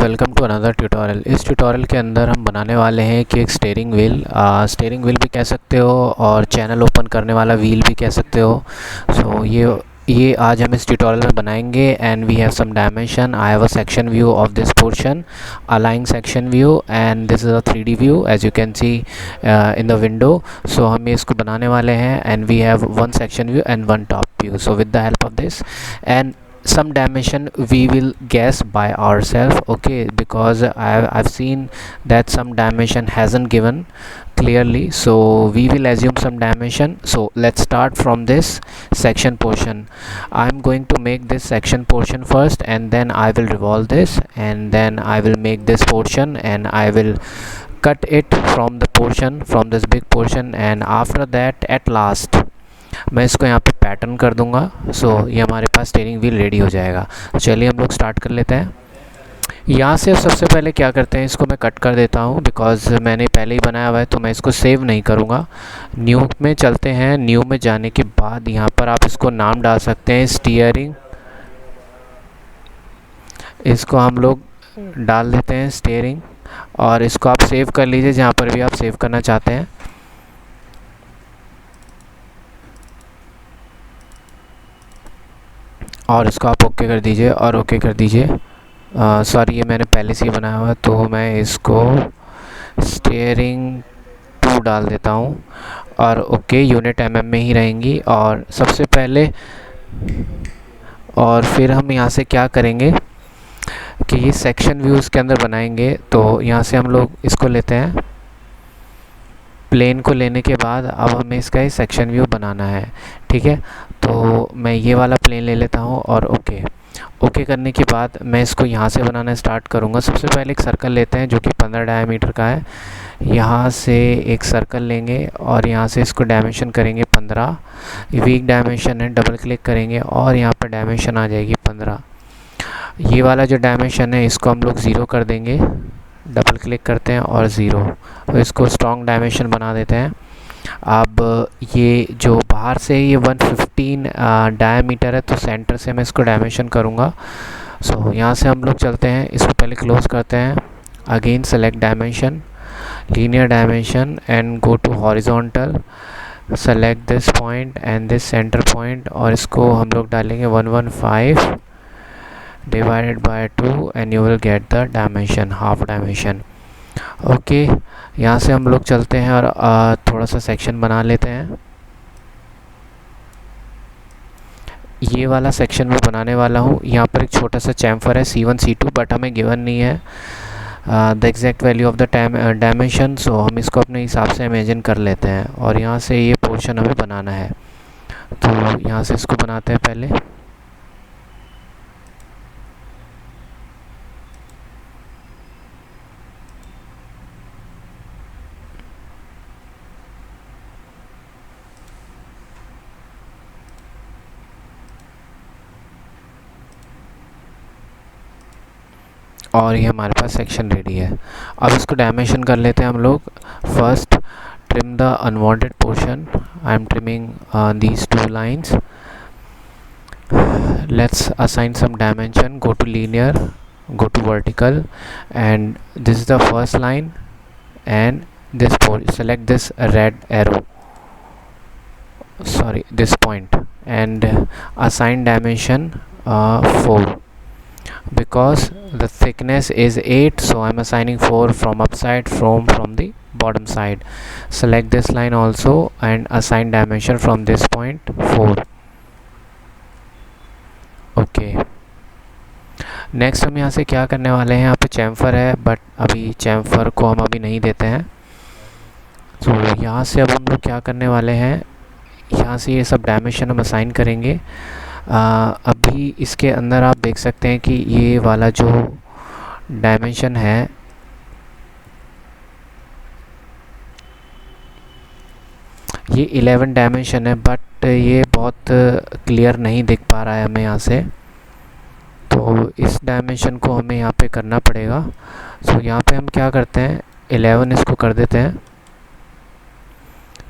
Welcome to another tutorial. इस tutorial के अंदर हम बनाने वाले हैं कि एक स्टीयरिंग व्हील भी कह सकते हो और चैनल ओपन करने वाला व्हील भी कह सकते हो। सो ये आज हम इस ट्यूटोरियल में बनाएंगे and we have some dimension. I have a section view of this portion, aligned section view, and this is a 3D view as you can see in the window. So हम इसको बनाने वाले हैं and we have one section view and one top view. So with the help of this and some dimension we will guess by ourselves, okay, because I've seen that some dimension hasn't given clearly, so we will assume some dimension. So let's start from this section portion. I'm going to make this section portion first and then I will revolve this and then I will make this portion and I will cut it from the portion, from this big portion, and after that at last मैं इसको यहाँ पे pattern कर दूंगा। सो ये हमारे पास steering wheel ready हो जाएगा। चलिए हम लोग स्टार्ट कर लेते हैं। यहाँ से सबसे पहले क्या करते हैं, इसको मैं कट कर देता हूँ बिकॉज़ मैंने पहले ही बनाया हुआ है, तो मैं इसको सेव नहीं करूँगा। न्यू में चलते हैं। न्यू में जाने के बाद यहाँ पर आप इसको नाम डाल सकते हैं स्टीयरिंग, इसको हम लोग डाल देते हैं स्टीयरिंग, और इसको आप सेव कर लीजिए जहाँ पर भी आप सेव करना चाहते हैं। और इसको आप ओके कर दीजिए और ओके कर दीजिए। सॉरी, ये मैंने पहले से ही बनाया हुआ है, तो मैं इसको स्टीयरिंग 2 डाल देता हूँ और ओके, यूनिट mm में ही रहेंगी। और सबसे पहले और फिर हम यहाँ से क्या करेंगे कि ये सेक्शन व्यूज़ के अंदर बनाएंगे। तो यहाँ से हम लोग इसको लेते हैं, प्लेन को लेने के बाद अब हमें इसका ही सेक्शन व्यू बनाना है, ठीक है। तो मैं ये वाला प्लेन ले लेता हूँ और ओके करने के बाद मैं इसको यहाँ से बनाना स्टार्ट करूँगा। सबसे पहले एक सर्कल लेते हैं जो कि 15 डायमीटर का है। यहाँ से एक सर्कल लेंगे और यहाँ से इसको डायमेंशन करेंगे 15, वीक डायमेंशन है, डबल क्लिक करेंगे और यहाँ पर डायमेंशन आ जाएगी 15। ये वाला जो डायमेंशन है इसको हम लोग 0 कर देंगे, डबल क्लिक करते हैं और 0, तो इसको स्ट्रॉन्ग डायमेंशन बना देते हैं। अब ये जो बाहर से ये 115 डायमीटर है, तो सेंटर से मैं इसको डायमेंशन करूँगा। सो यहाँ से हम लोग चलते हैं, इसको पहले क्लोज करते हैं, again select dimension, linear dimension and go to horizontal, select this point and this centre point, और इसको हम लोग डालेंगे 115 divided by 2 and you will get the dimension, half dimension, okay. यहाँ से हम लोग चलते हैं और थोड़ा सा सेक्शन बना लेते हैं। ये वाला सेक्शन मैं बनाने वाला हूँ। यहाँ पर एक छोटा सा चैम्फर है C1 C2, बट हमें गिवन नहीं है the exact value of the dimension, so हम इसको अपने हिसाब से इमेजिन कर लेते हैं और यहाँ से ये पोर्शन हमें बनाना है। तो यहाँ से इसको बनाते हैं पहले। और ये हमारे पास सेक्शन रेडी है। अब इसको डायमेंशन कर लेते हैं हम लोग। First trim the unwanted portion, I am trimming these 2 lines. Let's assign some dimension, go to linear, go to vertical, and this is the first line and this select this red arrow, sorry, this point, and assign dimension 4 because the thickness is 8, so I'm assigning 4 from upside, from the bottom side. Select this line also and assign dimension from this point 4, okay। Next हम यहाँ से क्या करने वाले हैं, यहाँ पे chamfer है बट अभी चैम्फर को हम अभी नहीं देते हैं। तो यहाँ से अब हम लोग क्या करने वाले हैं, यहाँ से ये सब डायमेंशन हम असाइन करेंगे। अभी इसके अंदर आप देख सकते हैं कि ये वाला जो डायमेंशन है ये 11 डायमेंशन है, बट ये बहुत क्लियर नहीं दिख पा रहा है हमें यहाँ से, तो इस डायमेंशन को हमें यहाँ पे करना पड़ेगा। सो यहाँ पे हम क्या करते हैं, 11 इसको कर देते हैं।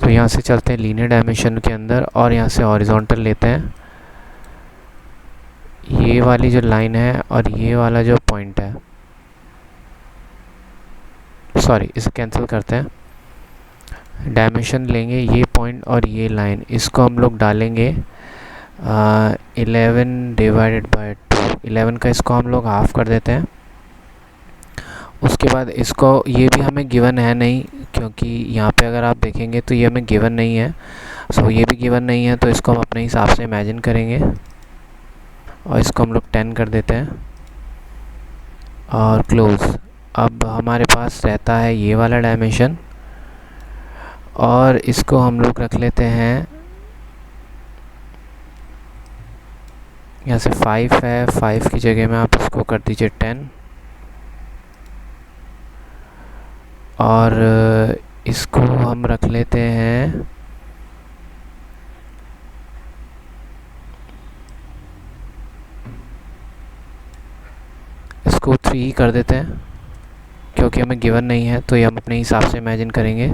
तो यहाँ से चलते हैं लीनियर डायमेंशन के अंदर और यहाँ से हॉरिजॉन्टल लेते हैं। ये वाली जो लाइन है और ये वाला जो पॉइंट है सॉरी इसे कैंसिल करते हैं। डायमेंशन लेंगे ये पॉइंट और ये लाइन, इसको हम लोग डालेंगे 11 डिवाइडेड बाय 2। 11 का इसको हम लोग हाफ कर देते हैं। उसके बाद इसको, ये भी हमें गिवन है नहीं, क्योंकि यहाँ पे अगर आप देखेंगे तो ये हमें गिवन नहीं है। सो ये भी गिवन नहीं है, तो इसको हम अपने हिसाब से इमेजिन करेंगे और इसको हम लोग 10 कर देते हैं और क्लोज। अब हमारे पास रहता है ये वाला डायमेंशन और इसको हम लोग रख लेते हैं, यहाँ से 5 है, 5 की जगह में आप इसको कर दीजिए 10 और इसको हम रख लेते हैं इसको 3 कर देते हैं, क्योंकि हमें गिवन नहीं है तो ये हम अपने हिसाब से इमेजिन करेंगे।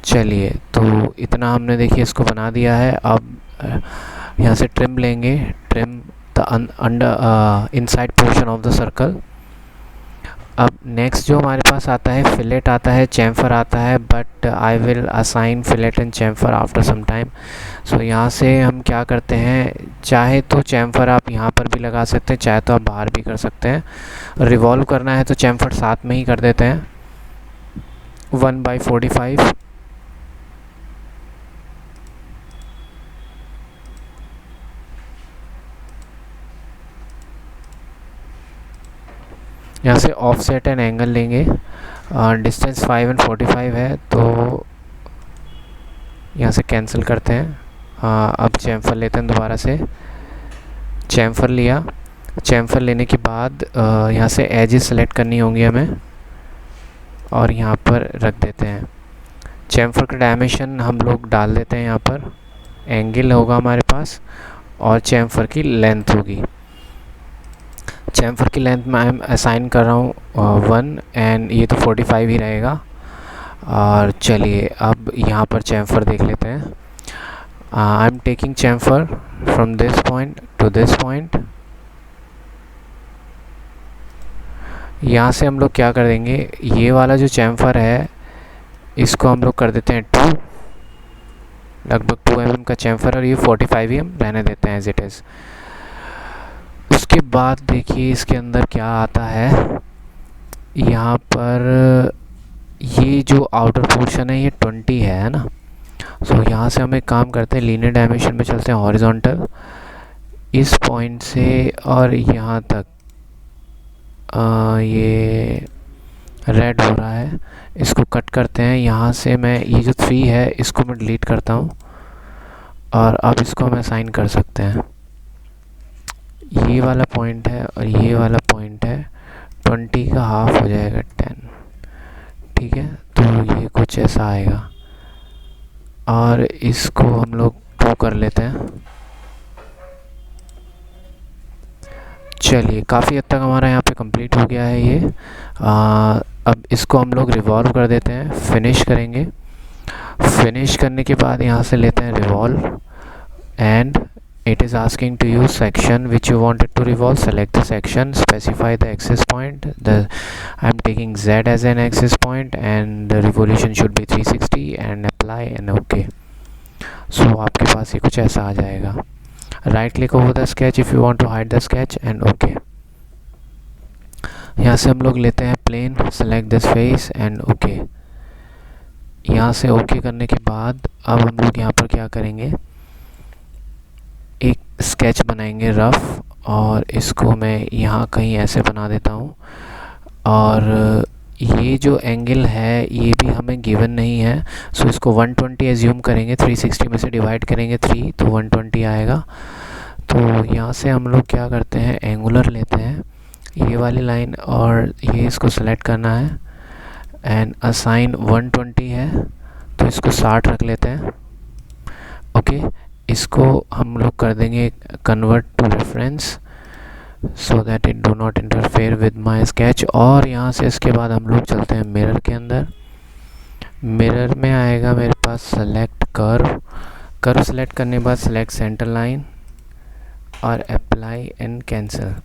चलिए, तो इतना हमने देखिए इसको बना दिया है। अब यहाँ से ट्रिम लेंगे, trim the under inside portion of the circle. अब नेक्स्ट जो हमारे पास आता है फिलेट आता है, चैम्फर आता है, but I will assign fillet and chamfer after some time. So यहाँ से हम क्या करते हैं, चाहे तो चैम्फर आप यहाँ पर भी लगा सकते हैं, चाहे तो आप बाहर भी कर सकते हैं। रिवॉल्व करना है तो चैम्फर साथ में ही कर देते हैं 1/45। यहाँ से ऑफसेट एंड एंगल लेंगे, डिस्टेंस 5 एंड 45 है, तो यहाँ से कैंसिल करते हैं। अब चैम्फर लेते हैं दोबारा से, चैम्फर लिया। चैम्फर लेने के बाद यहाँ से एजेस सेलेक्ट करनी होंगी हमें और यहाँ पर रख देते हैं। चैम्फर का डायमेंशन हम लोग डाल देते हैं यहाँ पर, एंगल होगा हमारे पास और चैम्फर की लेंथ होगी। चैम्फर की लेंथ में मैं असाइन कर रहा हूँ 1 एंड ये तो 45 ही रहेगा। और चलिए अब यहाँ पर चैम्फर देख लेते हैं। I am taking chamfer from this point two this point. यहाँ से हम लोग क्या कर देंगे, ये वाला जो चैम्फर है इसको हम लोग कर देते हैं 2, लगभग 2 mm का चैम्फर, और ये 45 ही हम रहने देते हैं एज इट इज़। उसके बाद देखिए इसके अंदर क्या आता है, यहाँ पर ये जो आउटर पोर्शन है ये 20 है ना। सो यहाँ से हम एक काम करते हैं, लीनियर डायमेंशन में चलते हैं, हॉरिजॉन्टल, इस पॉइंट से और यहाँ तक। ये रेड हो रहा है, इसको कट करते हैं। यहाँ से मैं ये जो 3 है इसको मैं डिलीट करता हूँ और अब इसको हम असाइन कर सकते हैं। ये वाला पॉइंट है और ये वाला पॉइंट है, 20 का हाफ हो जाएगा 10, ठीक है। तो ये कुछ ऐसा आएगा और इसको हम लोग 2 कर लेते हैं। चलिए, काफ़ी हद तक हमारा यहाँ पे कंप्लीट हो गया है ये। अब इसको हम लोग रिवॉल्व कर देते हैं, फिनिश करेंगे। फिनिश करने के बाद यहाँ से लेते हैं revolve and it is asking to use section which you wanted to revolve. Select the section, specify the axis point. I'm taking Z as an axis point and the revolution should be 360 and apply and OK. So आपके पास ये कुछ ऐसा आ जाएगा। Right click over the sketch if you want to hide the sketch and OK. यहाँ से हम लोग लेते हैं plane, select this face and OK. यहाँ से OK करने के बाद अब हम लोग यहाँ पर क्या करेंगे, एक स्केच बनाएंगे रफ, और इसको मैं यहाँ कहीं ऐसे बना देता हूँ। और ये जो एंगल है ये भी हमें गिवन नहीं है, सो इसको 120 एज्यूम करेंगे, 360 में से डिवाइड करेंगे 3 तो 120 आएगा। तो यहाँ से हम लोग क्या करते हैं, एंगुलर लेते हैं ये वाली लाइन और ये इसको सेलेक्ट करना है एंड असाइन 120 है तो इसको 60 रख लेते हैं। ओके, इसको हम लोग कर देंगे convert to reference so that it do not interfere with my sketch. और यहाँ से इसके बाद हम लोग चलते हैं मिरर के अंदर। मिरर में आएगा मेरे पास सेलेक्ट कर्व सेलेक्ट करने के बाद सेलेक्ट सेंटर लाइन और अप्लाई एंड कैंसिल।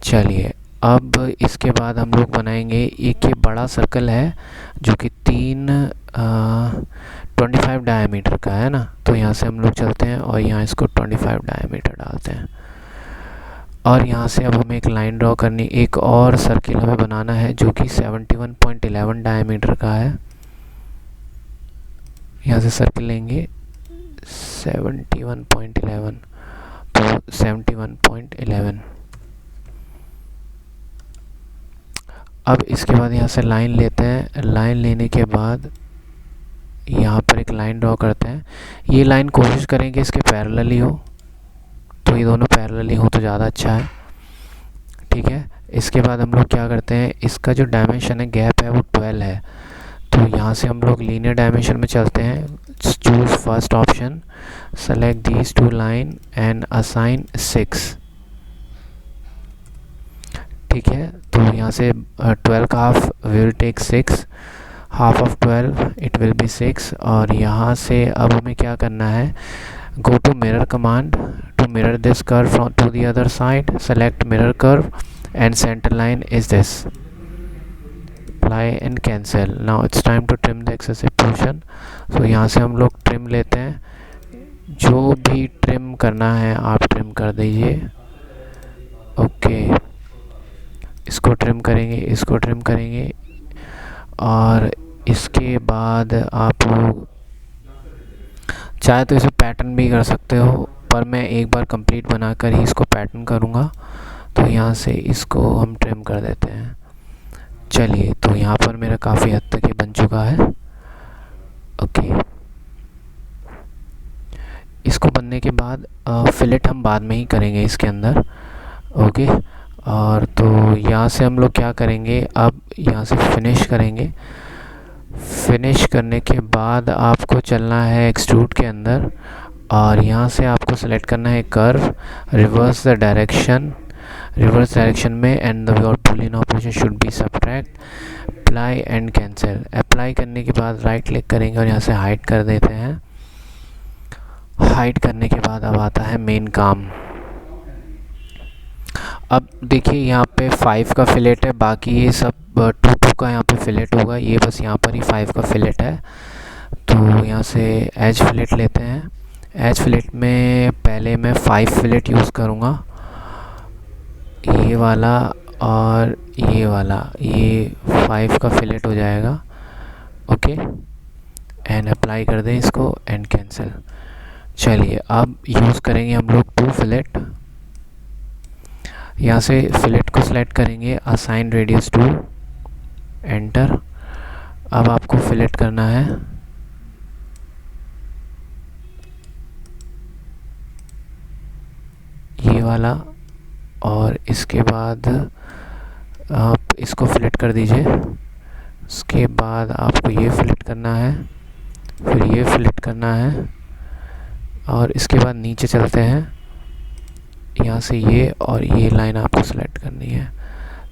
चलिए, अब इसके बाद हम लोग बनाएंगे एक ये बड़ा सर्कल है जो कि 25 डायमीटर का है ना, तो यहाँ से हम लोग चलते हैं और यहाँ इसको 25 डायमीटर डालते हैं। और यहाँ से अब हमें एक लाइन ड्रॉ करनी, एक और सर्किल हमें बनाना है जो कि 71.11 डायमीटर का है। यहाँ से सर्किल लेंगे 71.11, तो 71.11। अब इसके बाद यहाँ से लाइन लेते हैं, लाइन लेने के बाद यहाँ पर एक लाइन ड्रॉ करते हैं। ये लाइन कोशिश करेंगे इसके पैरेलल ही हो, तो ये दोनों पैरेलल ही हो तो ज़्यादा अच्छा है, ठीक है। इसके बाद हम लोग क्या करते हैं, इसका जो डायमेंशन है, गैप है, वो 12 है। तो यहाँ से हम लोग लीनियर डायमेंशन में चलते हैं। Choose first option, select these two line and assign 6, ठीक है। तो यहाँ से 12 का half will take 6, half of 12 it will be 6। और यहाँ से अब हमें क्या करना है, go to mirror command to mirror this curve from to the other side, select mirror curve and center line is this, apply and cancel। now it's time to trim the excessive portion। so यहाँ से हम लोग trim लेते हैं, जो भी trim करना है आप ट्रिम कर दीजिए। ओके, इसको ट्रिम करेंगे, इसको ट्रिम करेंगे, और इसके बाद आप लोग चाहे तो इसे पैटर्न भी कर सकते हो, पर मैं एक बार कंप्लीट बनाकर ही इसको पैटर्न करूँगा। तो यहाँ से इसको हम ट्रिम कर देते हैं। चलिए, तो यहाँ पर मेरा काफ़ी हद तक ये बन चुका है। ओके, इसको बनने के बाद फिलेट हम बाद में ही करेंगे इसके अंदर। ओके, और तो यहाँ से हम लोग क्या करेंगे, अब यहाँ से फिनिश करेंगे। फिनिश करने के बाद आपको चलना है एक्सट्रूड के अंदर, और यहाँ से आपको सेलेक्ट करना है कर्व, रिवर्स डायरेक्शन में, and your Boolean operation should be subtract, apply and cancel. Apply करने के बाद राइट क्लिक करेंगे और यहाँ से हाइड कर देते हैं। हाइड करने के बाद अब आता है मेन काम। अब देखिए यहाँ पे 5 का फिलेट है, बाकी ये सब 2 का यहाँ पे फिलेट होगा, ये बस यहाँ पर ही 5 का फिलेट है। तो यहाँ से एज फिलेट लेते हैं। एज फिलेट में पहले मैं 5 फिलेट यूज़ करूँगा, ये वाला और ये वाला, ये 5 का फिलेट हो जाएगा। ओके, एंड अप्लाई कर दें इसको एंड कैंसिल। चलिए, अब यूज़ करेंगे हम लोग 2 फिलेट। यहाँ से फिलेट को सिलेक्ट करेंगे, असाइन रेडियस 2, एंटर। अब आपको फिलेट करना है ये वाला, और इसके बाद आप इसको फिलेट कर दीजिए। उसके बाद आपको ये फिलेट करना है, फिर ये फिलेट करना है, और इसके बाद नीचे चलते हैं। यहाँ से ये और ये लाइन आपको सेलेक्ट करनी है,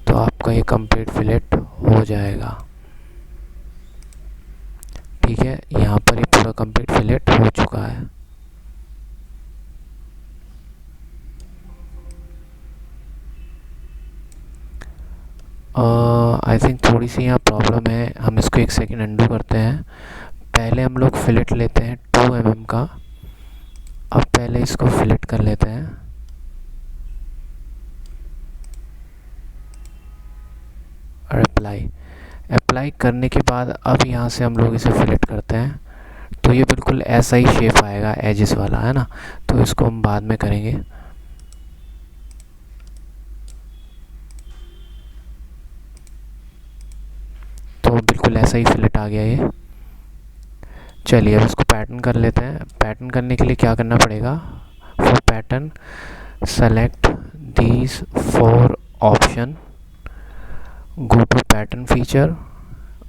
तो आपका ये कंप्लीट फिलेट हो जाएगा। ठीक है, यहाँ पर ये पूरा कंप्लीट फिलेट हो चुका है। आई थिंक थोड़ी सी यहाँ प्रॉब्लम है, हम इसको 1 सेकेंड अंडू करते हैं। पहले हम लोग फिलेट लेते हैं 2 mm का। अब पहले इसको फिलेट कर लेते हैं, और अप्लाई करने के बाद अब यहाँ से हम लोग इसे फिलेट करते हैं, तो ये बिल्कुल ऐसा ही शेप आएगा, एजेस वाला, है ना। तो इसको हम बाद में करेंगे। तो बिल्कुल ऐसा ही फिलेट आ गया ये। चलिए, अब इसको पैटर्न कर लेते हैं। पैटर्न करने के लिए क्या करना पड़ेगा, for pattern select these 4 option, go to pattern feature।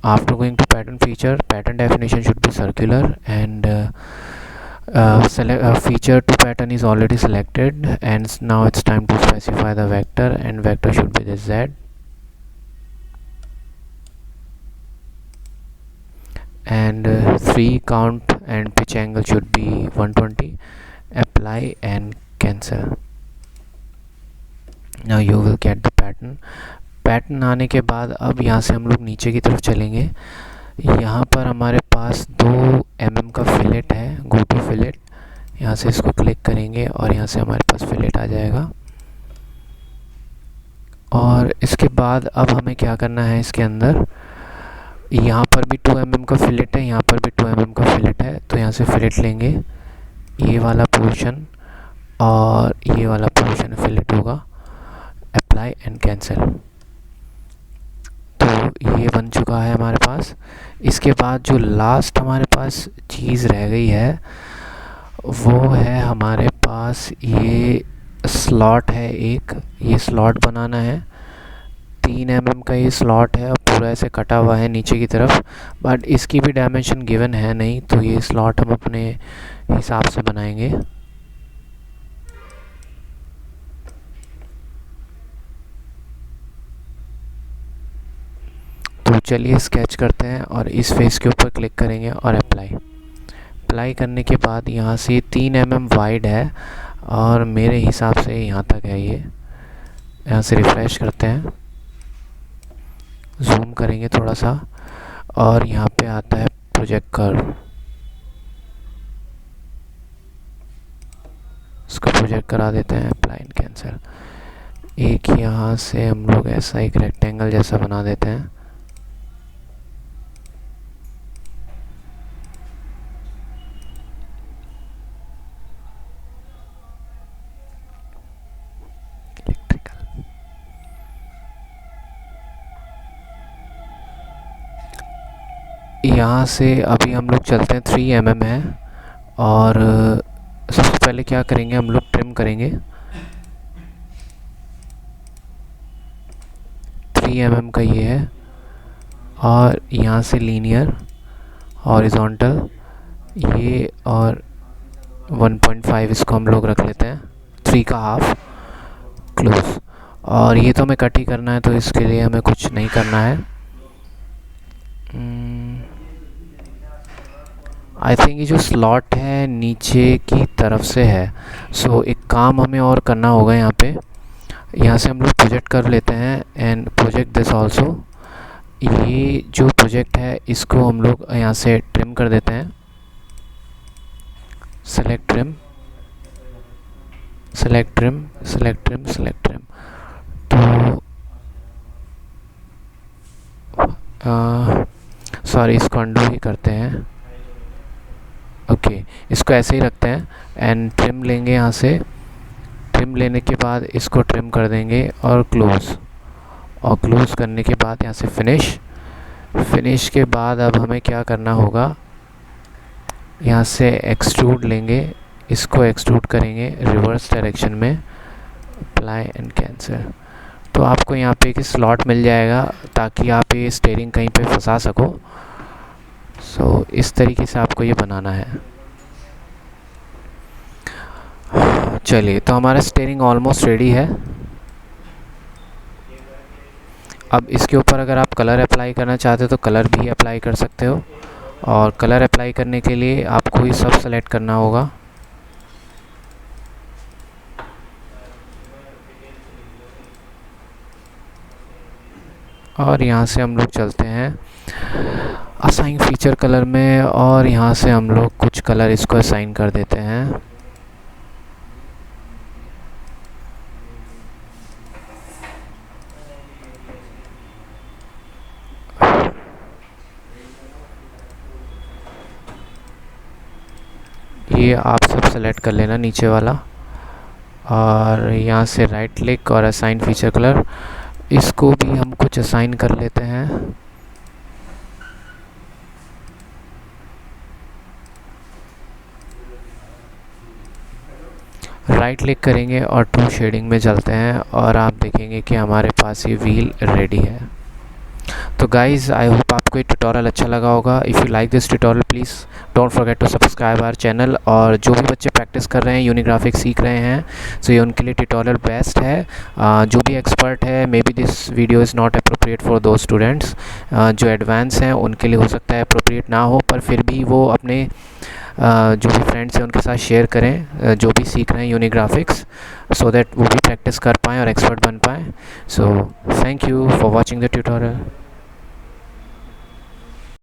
after going to pattern feature, pattern definition should be circular, and select feature to pattern is already selected, and now it's time to specify the vector, and vector should be this Z, and 3 count and pitch angle should be 120। apply and cancel। Now you will get the pattern आने के बाद अब यहाँ से हम लोग नीचे की तरफ चलेंगे। यहाँ पर हमारे पास 2 mm का फिलेट है, गो टू फिलेट। यहाँ से इसको क्लिक करेंगे और यहाँ से हमारे पास फिलेट आ जाएगा। और इसके बाद अब हमें क्या करना है, इसके अंदर यहाँ पर भी 2 mm का फिलेट है, यहाँ पर भी 2 mm का फिलेट है। तो यहाँ से फिलेट लेंगे, ये वाला पोर्शन और ये वाला पोर्शन फिलेट होगा। Apply and cancel. तो ये बन चुका है हमारे पास। इसके बाद जो लास्ट हमारे पास चीज़ रह गई है वो है हमारे पास ये स्लॉट है एक, ये स्लॉट बनाना है। 3 mm का ये स्लॉट है और पूरा ऐसे कटा हुआ है नीचे की तरफ, बट इसकी भी डायमेंशन गिवन है नहीं, तो ये स्लॉट हम अपने हिसाब से बनाएंगे। तो चलिए स्केच करते हैं और इस फेस के ऊपर क्लिक करेंगे और अप्लाई करने के बाद यहाँ से 3 mm वाइड है और मेरे हिसाब से यहाँ तक है। ये यहाँ से रिफ़्रेश करते हैं, जूम करेंगे थोड़ा सा और यहाँ पे आता है प्रोजेक्ट कर्व। इसको प्रोजेक्ट करा देते हैं, अप्लाई एंड कैंसिल। एक यहाँ से हम लोग ऐसा एक रेक्टेंगल जैसा बना देते हैं। यहाँ से अभी हम लोग चलते हैं, 3 mm है और सबसे पहले क्या करेंगे, हम लोग ट्रिम करेंगे। 3 mm का ये है और यहाँ से लीनियर हॉरिजॉन्टल ये और 1.5 इसको हम लोग रख लेते हैं, 3 का हाफ क्लोज। और ये तो हमें कट ही करना है, तो इसके लिए हमें कुछ नहीं करना है। आई थिंक ये जो स्लॉट है नीचे की तरफ से है, सो एक काम हमें और करना होगा। यहाँ पे यहाँ से हम लोग प्रोजेक्ट कर लेते हैं एंड प्रोजेक्ट दिस आल्सो। ये जो प्रोजेक्ट है इसको हम लोग यहाँ से ट्रिम कर देते हैं। Select trim, select trim, select trim, select trim. तो सॉरी, इसको अंडू ही करते हैं। ओके, इसको ऐसे ही रखते हैं एंड ट्रिम लेंगे। यहाँ से ट्रिम लेने के बाद इसको ट्रिम कर देंगे और क्लोज करने के बाद यहाँ से फिनिश के बाद अब हमें क्या करना होगा, यहाँ से एक्सट्रूड लेंगे, इसको एक्सट्रूड करेंगे रिवर्स डायरेक्शन में, अप्लाई एंड कैंसिल। तो आपको यहाँ पे एक स्लॉट मिल जाएगा ताकि आप ये स्टीयरिंग कहीं पे फंसा सको। सो इस तरीके से आपको ये बनाना है। चलिए, तो हमारा स्टीयरिंग ऑलमोस्ट रेडी है। अब इसके ऊपर अगर आप कलर अप्लाई करना चाहते हो तो कलर भी अप्लाई कर सकते हो, और कलर अप्लाई करने के लिए आपको ये सब सेलेक्ट करना होगा। और यहाँ से हम लोग चलते हैं असाइन फीचर कलर में और यहाँ से हम लोग कुछ कलर इसको असाइन कर देते हैं। ये आप सब सेलेक्ट कर लेना नीचे वाला, और यहाँ से राइट क्लिक और असाइन फीचर कलर, इसको भी हम कुछ असाइन कर लेते हैं। राइट क्लिक करेंगे और टू शेडिंग में चलते हैं और आप देखेंगे कि हमारे पास ये व्हील रेडी है। तो गाइज़, आई होप आपको ये ट्यूटोरियल अच्छा लगा होगा। If you like this tutorial please don't forget to subscribe our channel. और जो भी बच्चे प्रैक्टिस कर रहे हैं, यूनिग्राफिक सीख रहे हैं, सो ये उनके लिए ट्यूटोरियल बेस्ट है। जो भी एक्सपर्ट है, may be this video is not appropriate for दो स्टूडेंट्स। जो एडवांस हैं उनके लिए हो सकता है अप्रोप्रिएट ना हो, पर फिर भी वो अपने जो भी फ्रेंड्स हैं उनके साथ शेयर करें, जो भी सीख रहे हैं यूनिग्राफिक्स, सो दैट वो भी प्रैक्टिस कर पाएँ और एक्सपर्ट बन पाएँ। So thank you for watching the tutorial.